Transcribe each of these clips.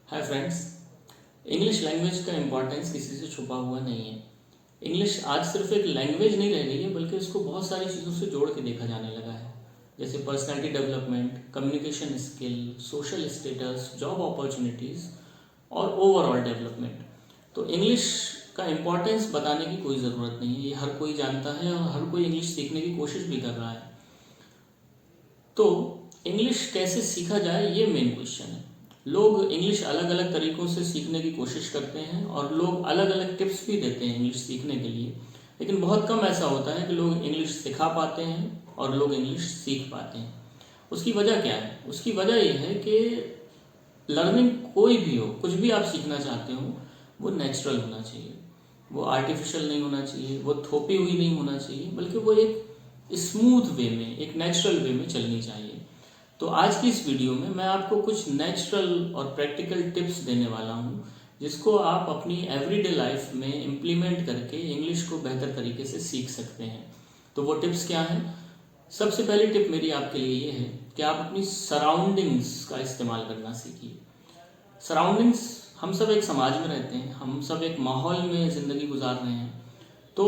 Hi friends. English language का importance किसी से छुपा हुआ नहीं है। इंग्लिश आज सिर्फ एक लैंग्वेज नहीं रह गई है, बल्कि इसको बहुत सारी चीज़ों से जोड़ के देखा जाने लगा है, जैसे personality development, communication skill, social status, job opportunities और ओवरऑल डेवलपमेंट। तो इंग्लिश का इम्पोर्टेंस बताने की कोई ज़रूरत नहीं है, ये हर कोई जानता है और हर कोई इंग्लिश सीखने की कोशिश भी कर रहा है। तो इंग्लिश कैसे सीखा जाए, ये मेन क्वेश्चन है। लोग इंग्लिश अलग अलग तरीक़ों से सीखने की कोशिश करते हैं और लोग अलग अलग टिप्स भी देते हैं इंग्लिश सीखने के लिए, लेकिन बहुत कम ऐसा होता है कि लोग इंग्लिश सिखा पाते हैं और लोग इंग्लिश सीख पाते हैं। उसकी वजह क्या है? उसकी वजह यह है कि लर्निंग कोई भी हो, कुछ भी आप सीखना चाहते हो, वो नेचुरल होना चाहिए, वो आर्टिफिशियल नहीं होना चाहिए, वो थोपी हुई नहीं होना चाहिए, बल्कि वो एक स्मूथ वे में, एक नेचुरल वे में चलनी चाहिए। तो आज की इस वीडियो में मैं आपको कुछ नेचुरल और प्रैक्टिकल टिप्स देने वाला हूँ, जिसको आप अपनी एवरीडे लाइफ में इम्प्लीमेंट करके इंग्लिश को बेहतर तरीके से सीख सकते हैं। तो वो टिप्स क्या हैं? सबसे पहली टिप मेरी आपके लिए ये है कि आप अपनी सराउंडिंग्स का इस्तेमाल करना सीखिए। सराउंडिंग्स, हम सब एक समाज में रहते हैं, हम सब एक माहौल में ज़िंदगी गुजार रहे हैं, तो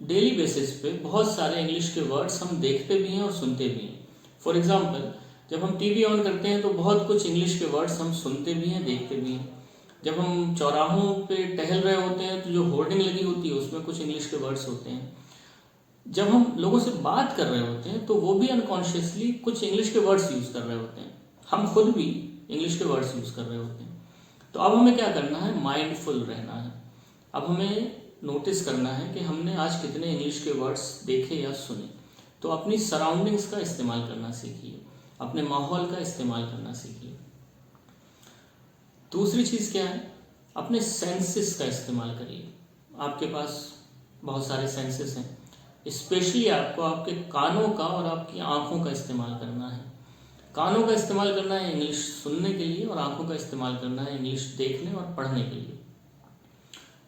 डेली बेसिस पे बहुत सारे इंग्लिश के वर्ड्स हम देखते भी हैं और सुनते भी हैं। फॉर एग्जाम्पल, जब हम टीवी ऑन करते हैं तो बहुत कुछ इंग्लिश के वर्ड्स हम सुनते भी हैं, देखते भी हैं। जब हम चौराहों पे टहल रहे होते हैं तो जो होर्डिंग लगी होती है उसमें कुछ इंग्लिश के वर्ड्स होते हैं। जब हम लोगों से बात कर रहे होते हैं तो वो भी अनकॉन्शियसली कुछ इंग्लिश के वर्ड्स यूज़ कर रहे होते हैं, हम खुद भी इंग्लिश के वर्ड्स यूज़ कर रहे होते हैं। तो अब हमें क्या करना है? माइंडफुल रहना है। अब हमें नोटिस करना है कि हमने आज कितने इंग्लिश के वर्ड्स देखे या सुने। तो अपनी सराउंडिंग्स का इस्तेमाल करना सीखिए, अपने माहौल का इस्तेमाल करना सीखिए। दूसरी चीज़ क्या है? अपने सेंसेस का इस्तेमाल करिए। आपके पास बहुत सारे सेंसेस हैं, स्पेशली आपको आपके कानों का और आपकी आँखों का इस्तेमाल करना है। कानों का इस्तेमाल करना है इंग्लिश सुनने के लिए और आँखों का इस्तेमाल करना है इंग्लिश देखने और पढ़ने के लिए।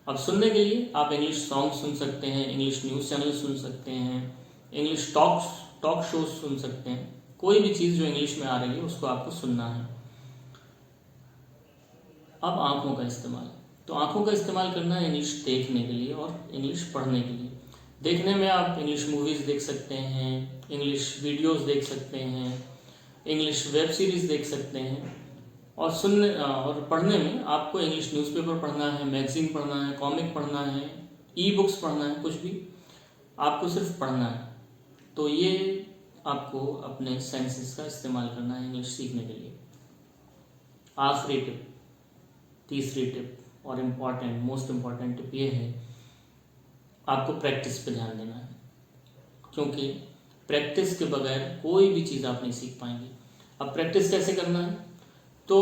अब सुनने के लिए आप इंग्लिश सॉन्ग सुन सकते हैं, इंग्लिश न्यूज़ चैनल सुन सकते हैं, इंग्लिश टॉक शोज सुन सकते हैं। कोई भी चीज़ जो इंग्लिश में आ रही है उसको आपको सुनना है। अब आँखों का इस्तेमाल, तो आँखों का इस्तेमाल करना है इंग्लिश देखने के लिए और इंग्लिश पढ़ने के लिए। देखने में आप इंग्लिश मूवीज़ देख सकते हैं, इंग्लिश वीडियोस देख सकते हैं, इंग्लिश वेब सीरीज़ देख सकते हैं। और सुनने और पढ़ने में आपको इंग्लिश न्यूज़पेपर पढ़ना है, मैगजीन पढ़ना है, कॉमिक पढ़ना है, ई बुक्स पढ़ना है, कुछ भी आपको सिर्फ पढ़ना है। तो ये आपको अपने सेंसेस का इस्तेमाल करना है इंग्लिश सीखने के लिए। आखिरी टिप, तीसरी टिप और मोस्ट इम्पॉर्टेंट टिप ये है, आपको प्रैक्टिस पे ध्यान देना है, क्योंकि प्रैक्टिस के बगैर कोई भी चीज़ आप नहीं सीख पाएंगे। अब प्रैक्टिस कैसे करना है? तो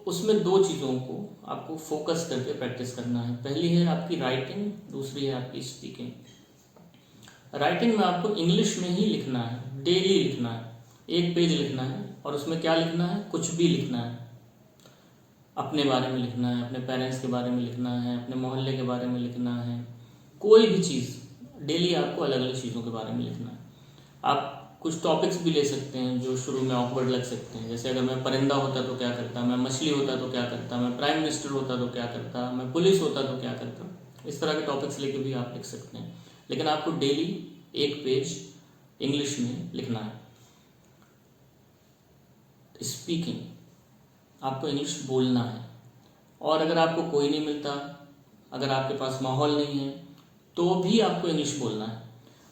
उसमें दो चीज़ों को आपको फोकस करके प्रैक्टिस करना है। पहली है आपकी राइटिंग, दूसरी है आपकी स्पीकिंग। राइटिंग में आपको इंग्लिश में ही लिखना है, डेली लिखना है, एक पेज लिखना है और उसमें क्या लिखना है? कुछ भी लिखना है। अपने बारे में लिखना है, अपने पेरेंट्स के बारे में लिखना है, अपने मोहल्ले के बारे में लिखना है, कोई भी चीज़ डेली आपको अलग अलग चीज़ों के बारे में लिखना है। आप कुछ टॉपिक्स भी ले सकते हैं जो शुरू में ऑकवर्ड लग सकते हैं, जैसे अगर मैं परिंदा होता तो क्या करता, मैं मछली होता तो क्या करता, मैं प्राइम मिनिस्टर होता तो क्या करता, मैं पुलिस होता तो क्या करता। इस तरह के टॉपिक्स लेके भी आप लिख सकते हैं, लेकिन आपको डेली एक पेज इंग्लिश में लिखना है। स्पीकिंग, आपको इंग्लिश बोलना है। और अगर आपको कोई नहीं मिलता, अगर आपके पास माहौल नहीं है, तो भी आपको इंग्लिश बोलना है।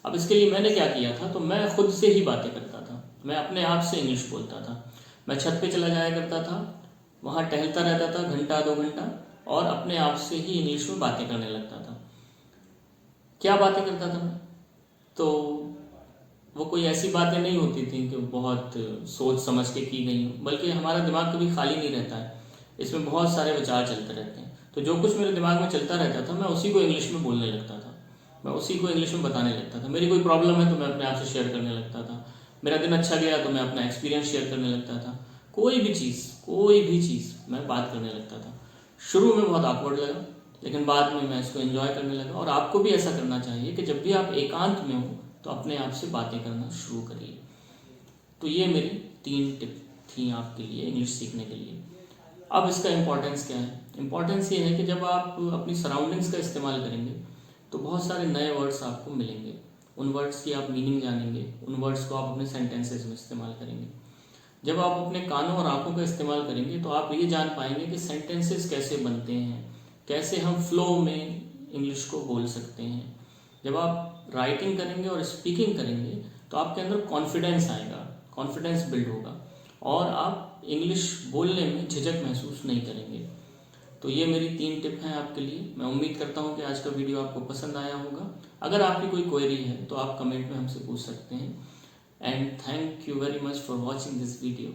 अब इसके लिए मैंने क्या किया था, तो मैं खुद से ही बातें करता था, मैं अपने आप से इंग्लिश बोलता था। मैं छत पे चला जाया करता था, वहाँ टहलता रहता था घंटा 2 घंटा और अपने आप से ही इंग्लिश में बातें करने लगता था। क्या बातें करता था मैं? तो वो कोई ऐसी बातें नहीं होती थी कि बहुत सोच समझ के की गई हो, बल्कि हमारा दिमाग कभी खाली नहीं रहता है, इसमें बहुत सारे विचार चलते रहते हैं। तो जो कुछ मेरे दिमाग में चलता रहता था मैं उसी को इंग्लिश में बोलने लगता था, मैं उसी को इंग्लिश में बताने लगता था। मेरी कोई प्रॉब्लम है तो मैं अपने आप से शेयर करने लगता था, मेरा दिन अच्छा गया तो मैं अपना एक्सपीरियंस शेयर करने लगता था। कोई भी चीज़ मैं बात करने लगता था। शुरू में बहुत ऑकवर्ड लगा, लेकिन बाद में मैं इसको एंजॉय करने लगा। और आपको भी ऐसा करना चाहिए कि जब भी आप एकांत में हो तो अपने आप से बातें करना शुरू करिए। तो ये मेरी 3 टिप थी आपके लिए इंग्लिश सीखने के लिए। अब इसका इम्पोर्टेंस क्या है? इम्पोर्टेंस ये है कि जब आप अपनी सराउंडिंग्स का इस्तेमाल करेंगे तो बहुत सारे नए वर्ड्स आपको मिलेंगे, उन वर्ड्स की आप मीनिंग जानेंगे, उन वर्ड्स को आप अपने सेंटेंसेस में इस्तेमाल करेंगे। जब आप अपने कानों और आंखों का इस्तेमाल करेंगे तो आप ये जान पाएंगे कि सेंटेंसेस कैसे बनते हैं, कैसे हम फ्लो में इंग्लिश को बोल सकते हैं। जब आप राइटिंग करेंगे और स्पीकिंग करेंगे तो आपके अंदर कॉन्फिडेंस आएगा, कॉन्फिडेंस बिल्ड होगा और आप इंग्लिश बोलने में झिझक महसूस नहीं करेंगे। तो ये मेरी 3 टिप हैं आपके लिए। मैं उम्मीद करता हूँ कि आज का वीडियो आपको पसंद आया होगा। अगर आपकी कोई क्वेरी है तो आप कमेंट में हमसे पूछ सकते हैं। And thank you very much for watching this video.